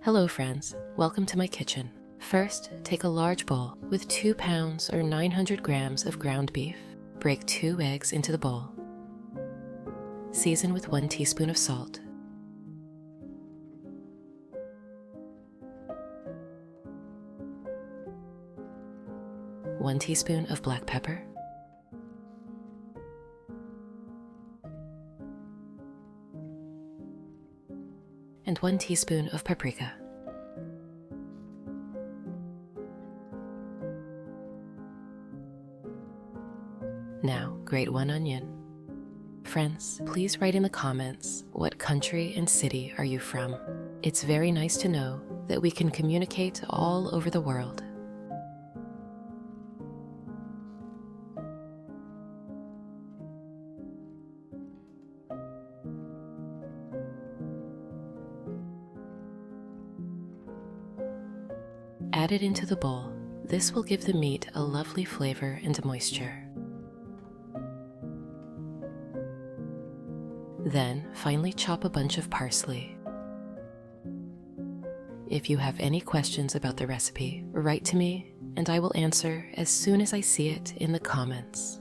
Hello friends, welcome to my kitchen. First, take a large bowl with 2 pounds or 900 grams of ground beef. Break 2 eggs into the bowl. Season with 1 teaspoon of salt. One teaspoon of black pepper. And 1 teaspoon of paprika. Now, grate 1 onion. Friends, please write in the comments what country and city are you from. It's very nice to know that we can communicate all over the world. Add it into the bowl. This will give the meat a lovely flavor and moisture. Then, finely chop a bunch of parsley. If you have any questions about the recipe, write to me and I will answer as soon as I see it in the comments.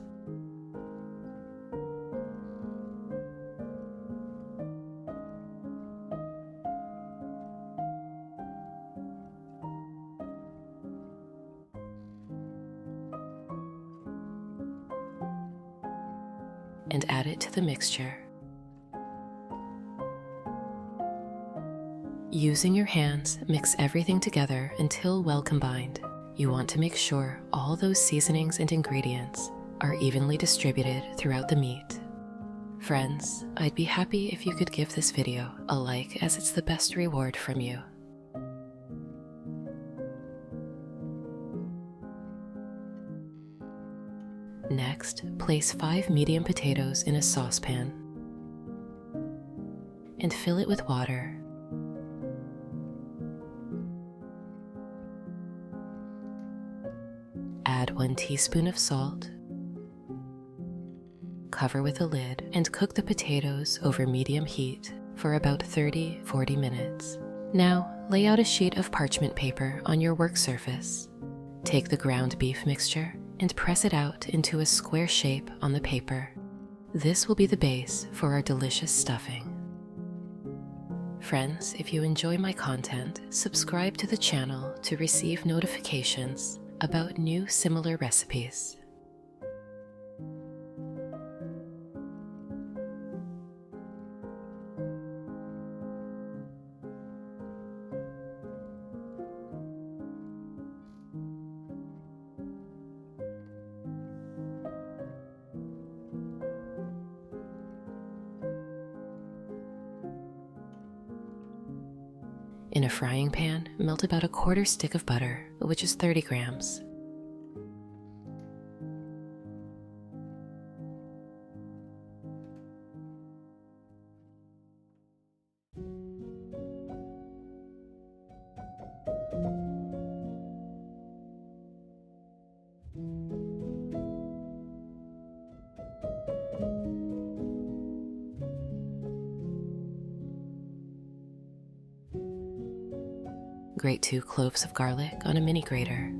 And add it to the mixture. Using your hands, mix everything together until well combined. You want to make sure all those seasonings and ingredients are evenly distributed throughout the meat. Friends, I'd be happy if you could give this video a like, as it's the best reward from you. Next, place 5 medium potatoes in a saucepan and fill it with water. Add 1 teaspoon of salt. Cover with a lid and cook the potatoes over medium heat for about 30-40 minutes. Now, lay out a sheet of parchment paper on your work surface. Take the ground beef mixture and press it out into a square shape on the paper. This will be the base for our delicious stuffing. Friends, if you enjoy my content, subscribe to the channel to receive notifications about new similar recipes. In a frying pan, melt about a 1/4 stick of butter, which is 30 grams. Grate 2 cloves of garlic on a mini grater.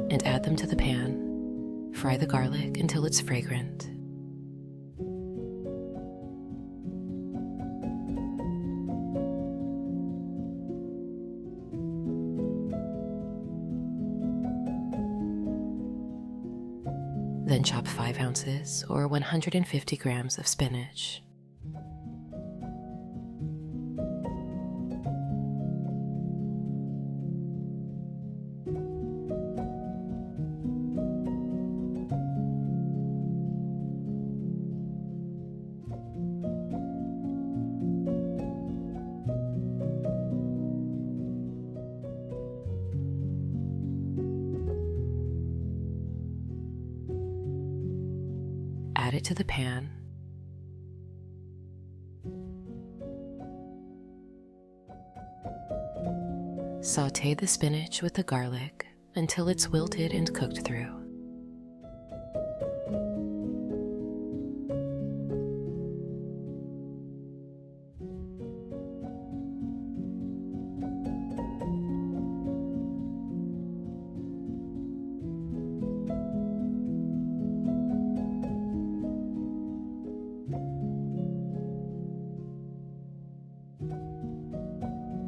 And add them to the pan. Fry the garlic until it's fragrant. Then chop 5 ounces or 150 grams of spinach. add it to the pan. Sauté the spinach with the garlic until it's wilted and cooked through.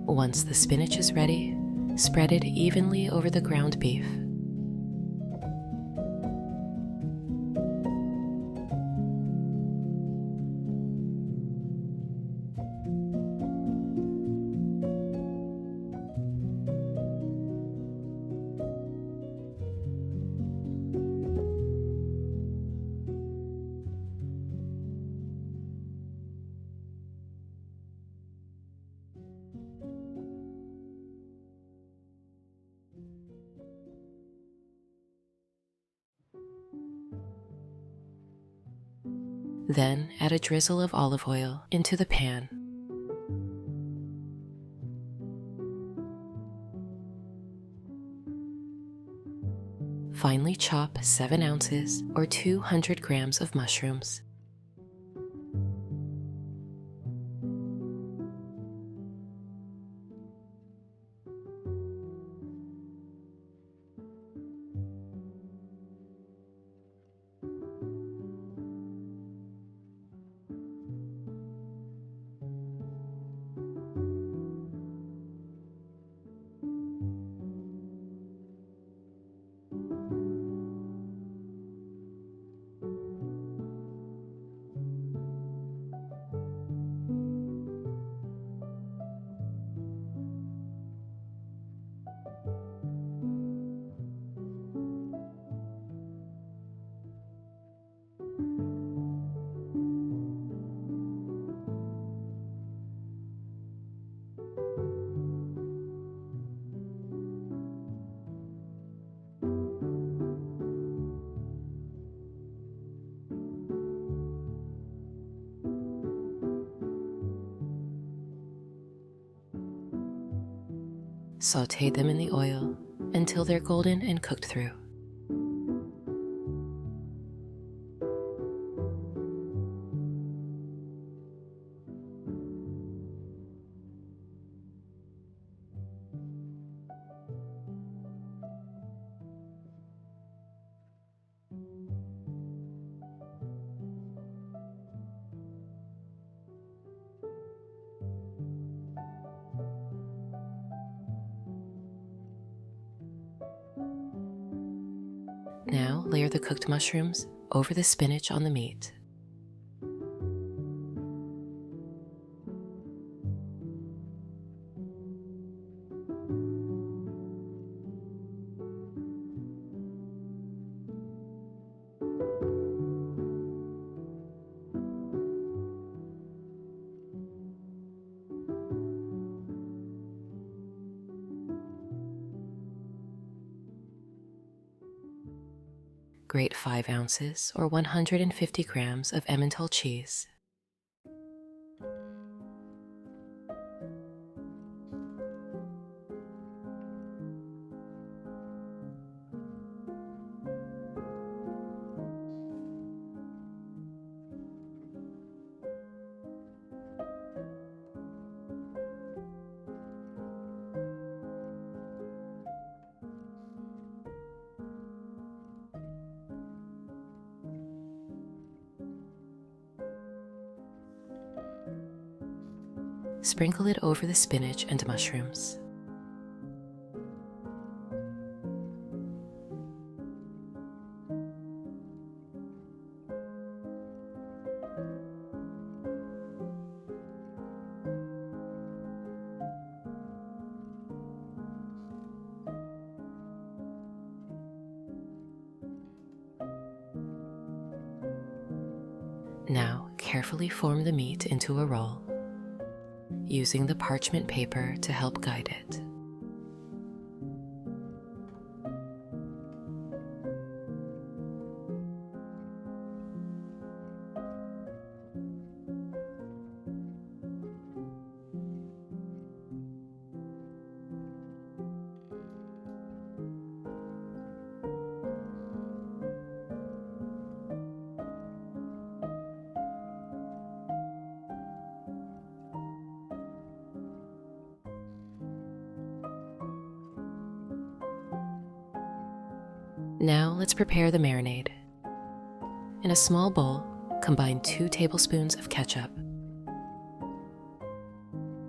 Once the spinach is ready, spread it evenly over the ground beef. Then add a drizzle of olive oil into the pan. Finely chop 7 ounces or 200 grams of mushrooms. Sauté them in the oil until they're golden and cooked through. Now layer the cooked mushrooms over the spinach on the meat. Grate 5 ounces or 150 grams of Emmental cheese. Sprinkle it over the spinach and mushrooms. Now, carefully form the meat into a roll, using the parchment paper to help guide it. Now let's prepare the marinade. In a small bowl, combine 2 tablespoons of ketchup,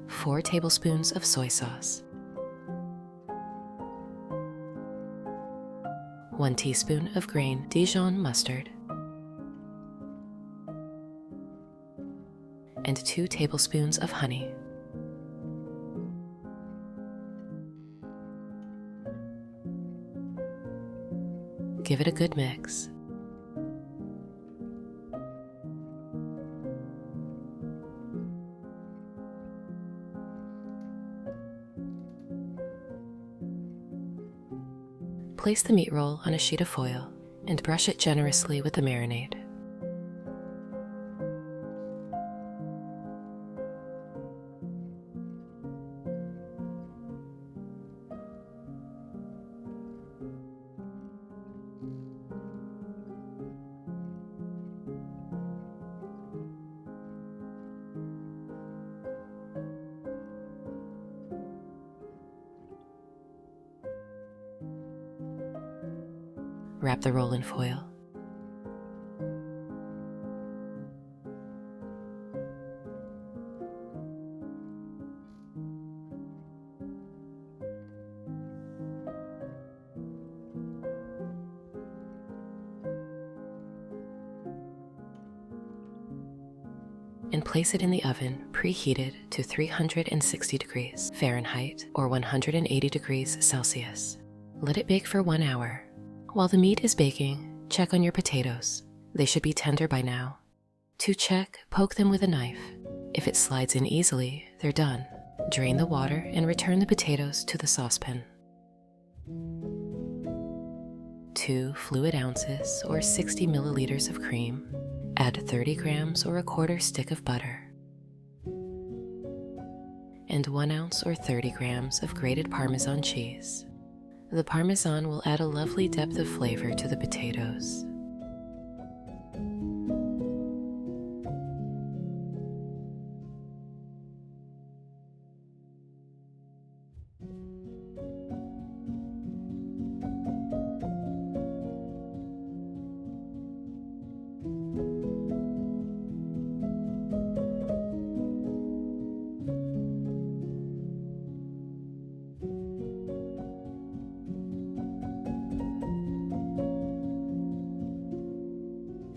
4 tablespoons of soy sauce, 1 teaspoon of grain Dijon mustard, and 2 tablespoons of honey. Give it a good mix. Place the meat roll on a sheet of foil and brush it generously with the marinade. Wrap the roll in foil. And place it in the oven preheated to 360 degrees Fahrenheit or 180 degrees Celsius. Let it bake for 1 hour. While the meat is baking, check on your potatoes. They should be tender by now. To check, poke them with a knife. If it slides in easily, they're done. Drain the water and return the potatoes to the saucepan. 2 fluid ounces or 60 milliliters of cream. Add 30 grams or a quarter stick of butter. And 1 ounce or 30 grams of grated Parmesan cheese. The Parmesan will add a lovely depth of flavor to the potatoes.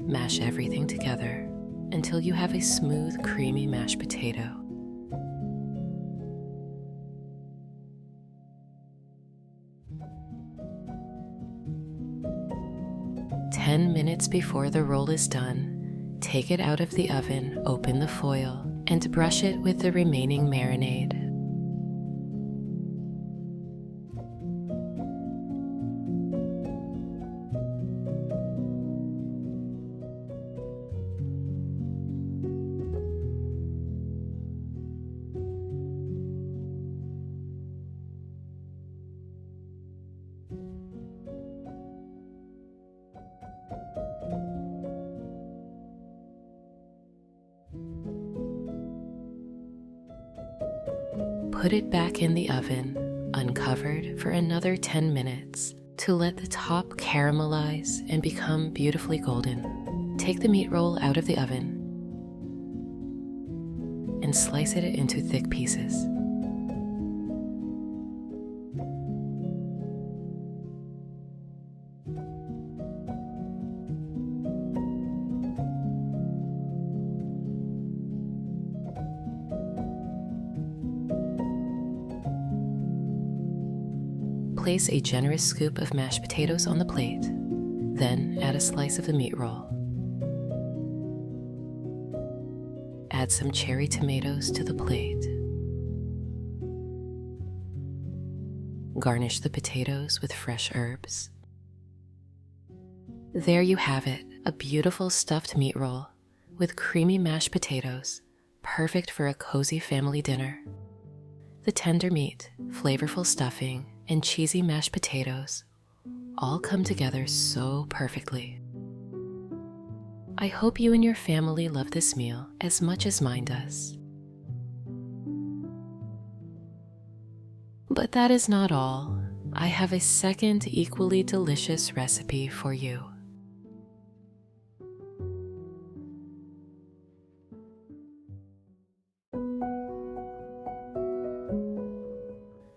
Mash everything together until you have a smooth, creamy mashed potato. "10 minutes before the roll is done, take it out of the oven, open the foil, and brush it with the remaining marinade. Put it back in the oven, uncovered, for another 10 minutes to let the top caramelize and become beautifully golden. Take the meat roll out of the oven and slice it into thick pieces. Place a generous scoop of mashed potatoes on the plate, then add a slice of the meat roll. Add some cherry tomatoes to the plate. Garnish the potatoes with fresh herbs. There you have it, a beautiful stuffed meat roll with creamy mashed potatoes, perfect for a cozy family dinner. The tender meat, flavorful stuffing, and cheesy mashed potatoes all come together so perfectly. I hope you and your family love this meal as much as mine does. But that is not all. I have a second equally delicious recipe for you.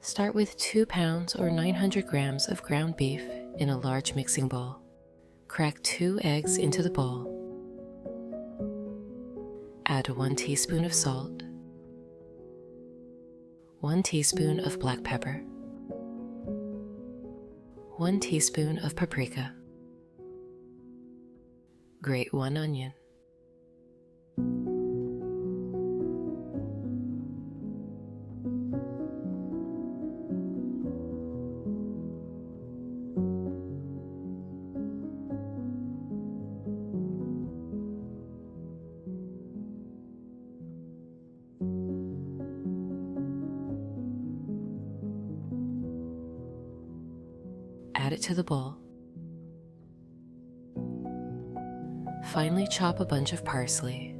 Start with 2 pounds or 900 grams of ground beef in a large mixing bowl. Crack 2 eggs into the bowl. Add 1 teaspoon of salt, 1 teaspoon of black pepper, 1 teaspoon of paprika. Grate 1 onion. Add it to the bowl. Finely chop a bunch of parsley.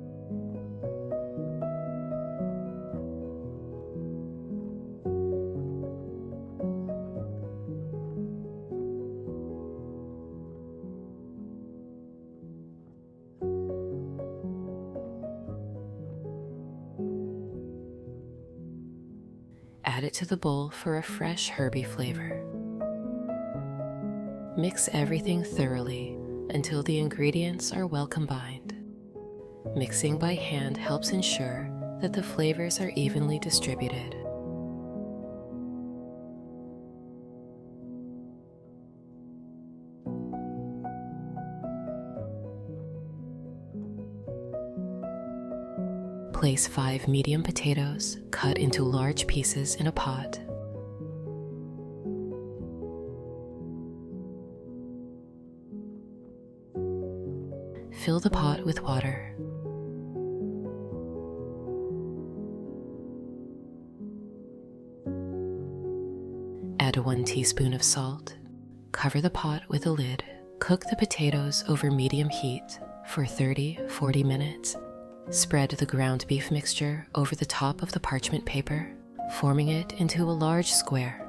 Add it to the bowl for a fresh herby flavor. Mix everything thoroughly until the ingredients are well combined. Mixing by hand helps ensure that the flavors are evenly distributed. Place 5 medium potatoes cut into large pieces in a pot. Fill the pot with water. Add 1 teaspoon of salt. Cover the pot with a lid. Cook the potatoes over medium heat for 30-40 minutes. Spread the ground beef mixture over the top of the parchment paper, forming it into a large square.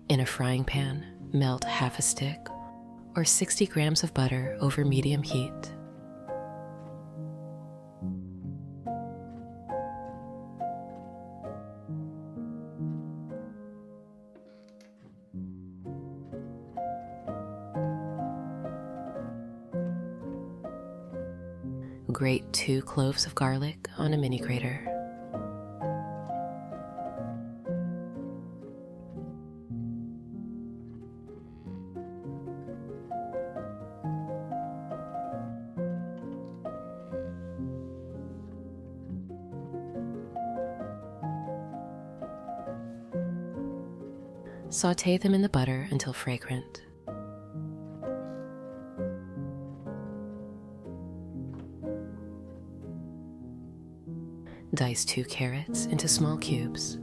In a frying pan, melt half a stick or 60 grams of butter over medium heat. Grate 2 cloves of garlic on a mini grater. Sauté them in the butter until fragrant. Dice 2 carrots into small cubes.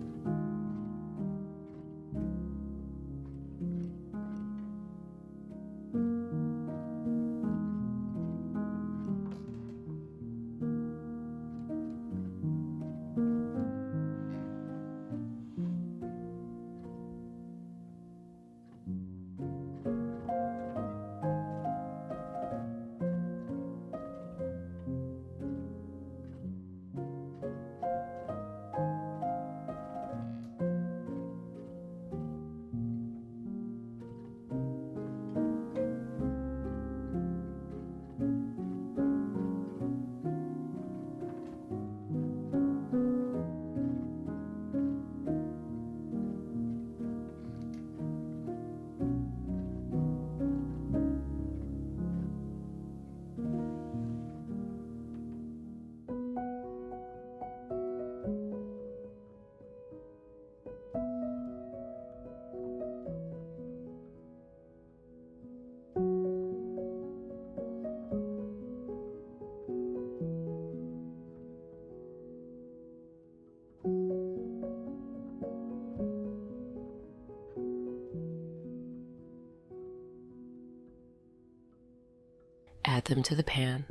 Add them to the pan.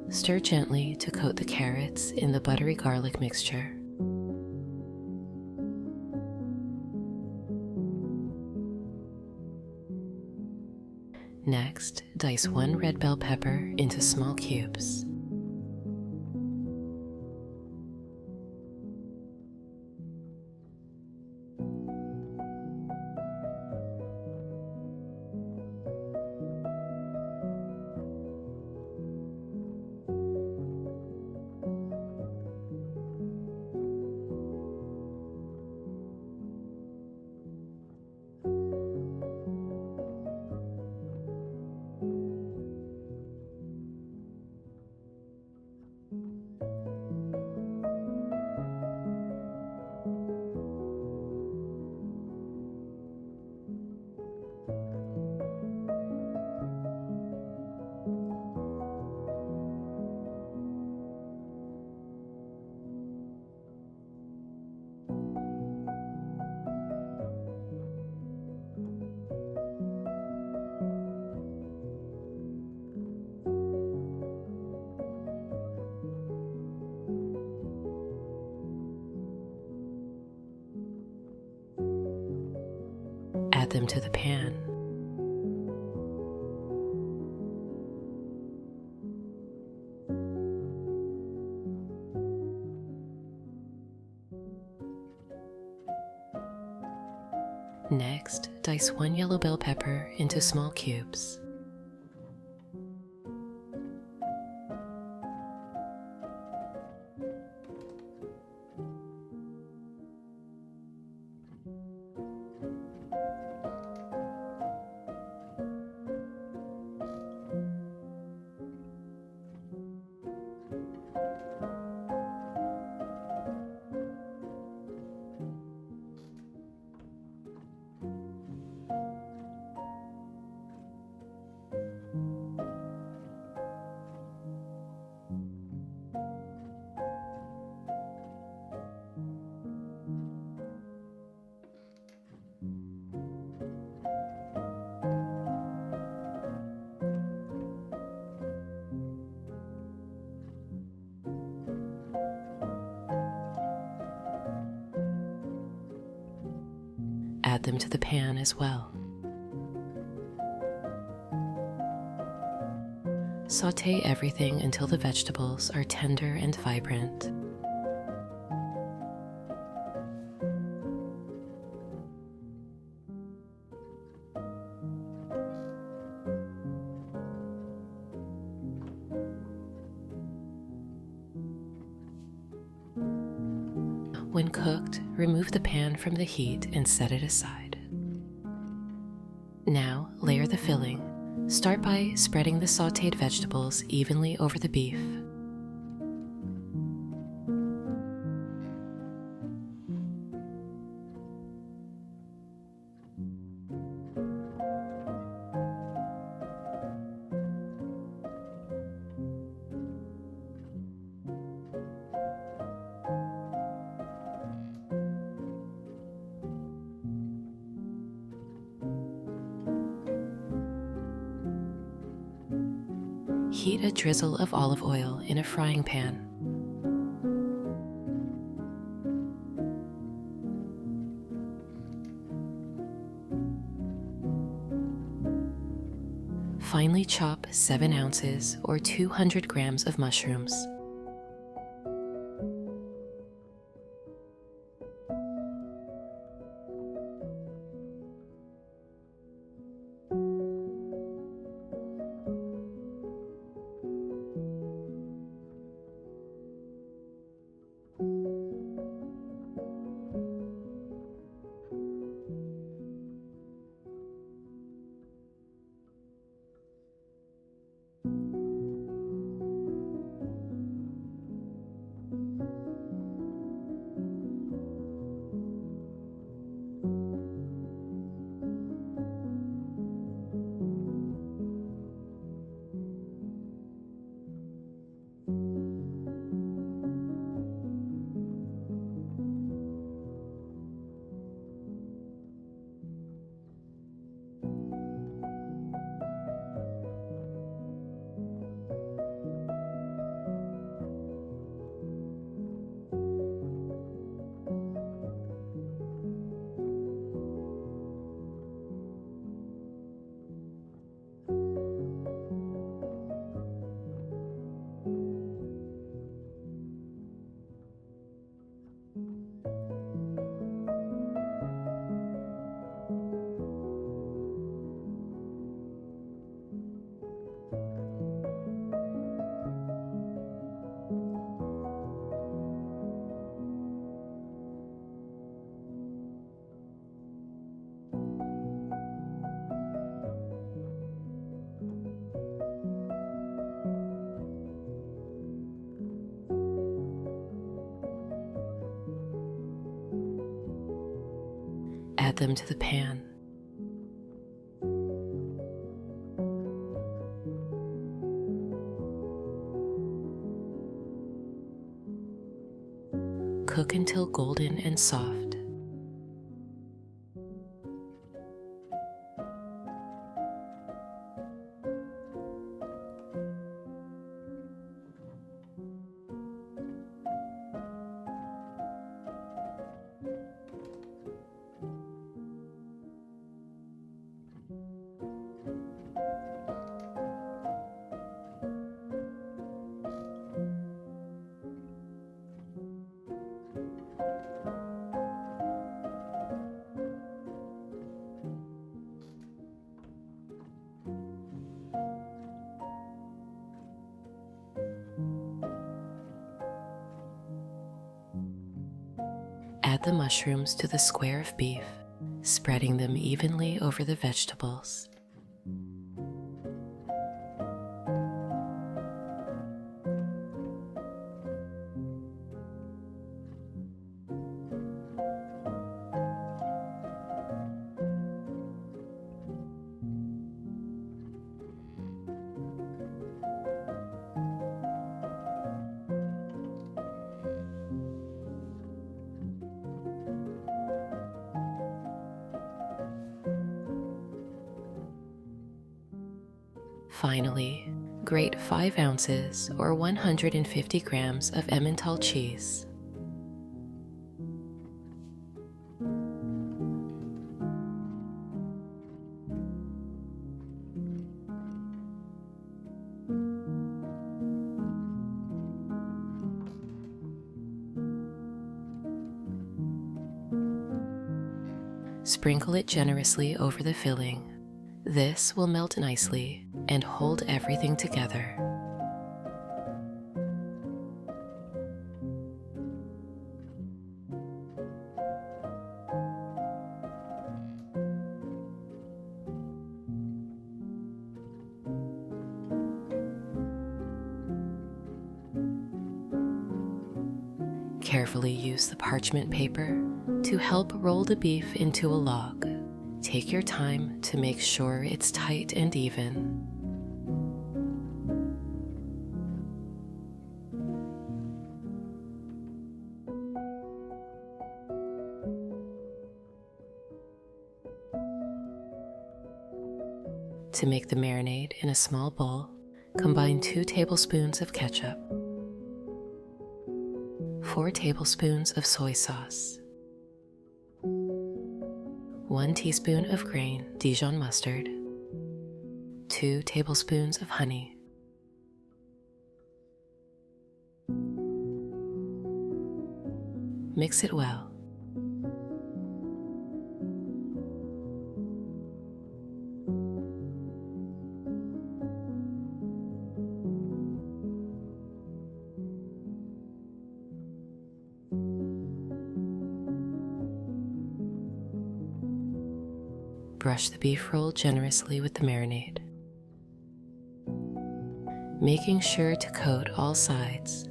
Stir gently to coat the carrots in the buttery garlic mixture. Next, dice 1 red bell pepper into small cubes. Add them to the pan. Next, dice 1 yellow bell pepper into small cubes. Add them to the pan as well. Sauté everything until the vegetables are tender and vibrant. When cooked, remove the pan from the heat and set it aside. Now, layer the filling. Start by spreading the sautéed vegetables evenly over the beef. Heat a drizzle of olive oil in a frying pan. Finely chop 7 ounces or 200 grams of mushrooms. add them to the pan. Cook until golden and soft. Add the mushrooms to the square of beef, spreading them evenly over the vegetables. Finally, grate 5 ounces or 150 grams of Emmental cheese. Sprinkle it generously over the filling. This will melt nicely and hold everything together. Carefully use the parchment paper to help roll the beef into a log. Take your time to make sure it's tight and even. To make the marinade in a small bowl, combine 2 tablespoons of ketchup, 4 tablespoons of soy sauce, 1 teaspoon of grain Dijon mustard, 2 tablespoons of honey. Mix it well. Brush the beef roll generously with the marinade, making sure to coat all sides.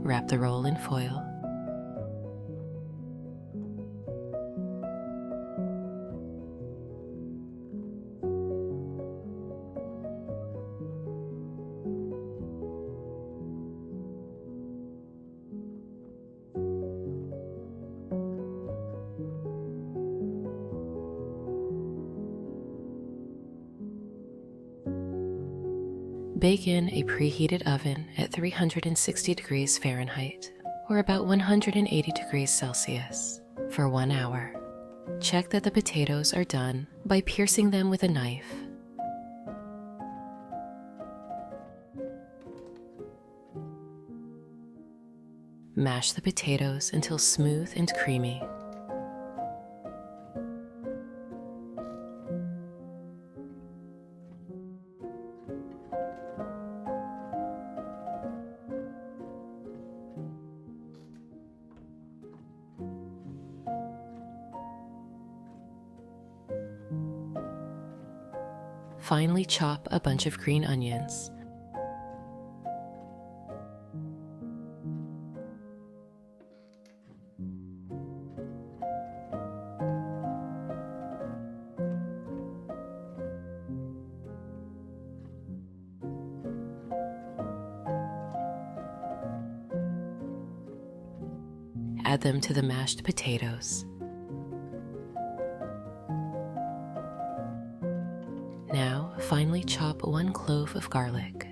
Wrap the roll in foil. Bake in a preheated oven at 360 degrees Fahrenheit, or about 180 degrees Celsius, for 1 hour. Check that the potatoes are done by piercing them with a knife. Mash the potatoes until smooth and creamy. Finely chop a bunch of green onions. Add them to the mashed potatoes. Now, finely chop 1 clove of garlic.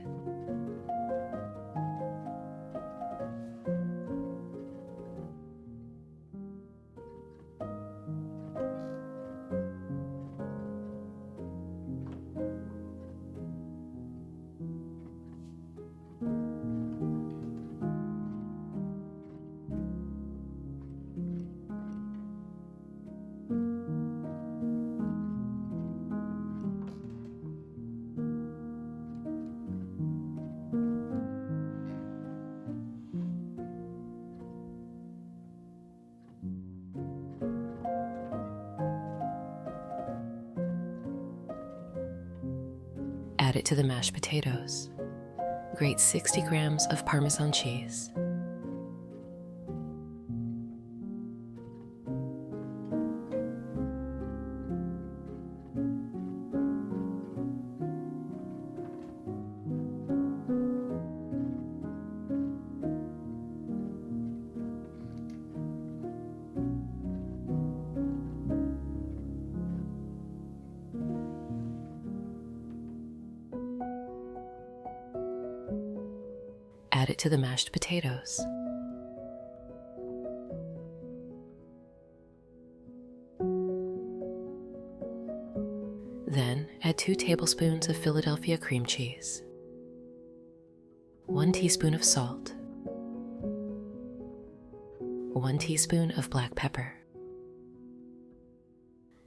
Add it to the mashed potatoes. Grate 60 grams of Parmesan cheese. Add it to the mashed potatoes. Then add 2 tablespoons of Philadelphia cream cheese, 1 teaspoon of salt, 1 teaspoon of black pepper.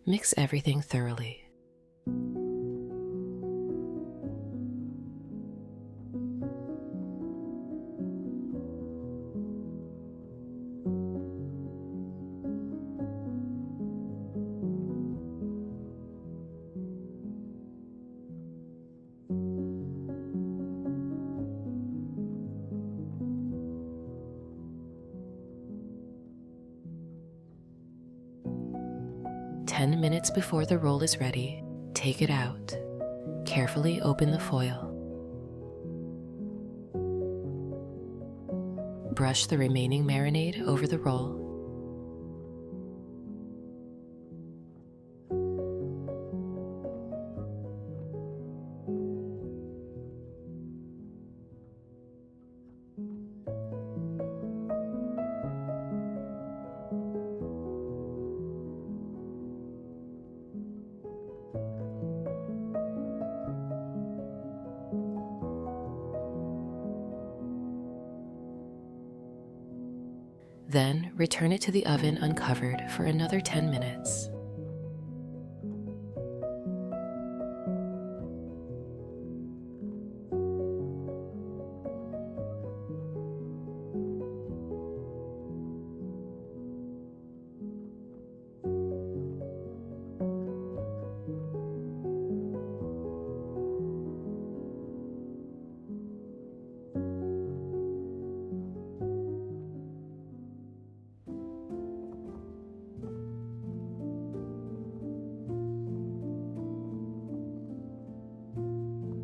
Mix everything thoroughly. Ten minutes before the roll is ready, take it out. Carefully open the foil. Brush the remaining marinade over the roll. Then return it to the oven uncovered for another 10 minutes.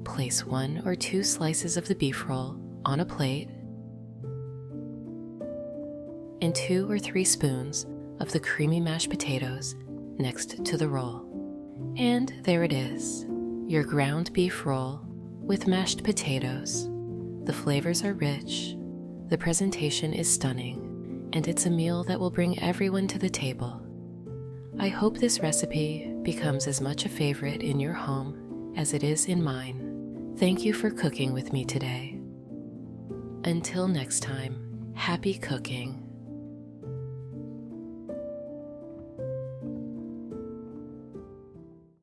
Place 1 or 2 slices of the beef roll on a plate and 2 or 3 spoons of the creamy mashed potatoes next to the roll. And there it is, your ground beef roll with mashed potatoes. The flavors are rich, the presentation is stunning, and it's a meal that will bring everyone to the table. I hope this recipe becomes as much a favorite in your home as it is in mine. Thank you for cooking with me today. Until next time, Happy cooking.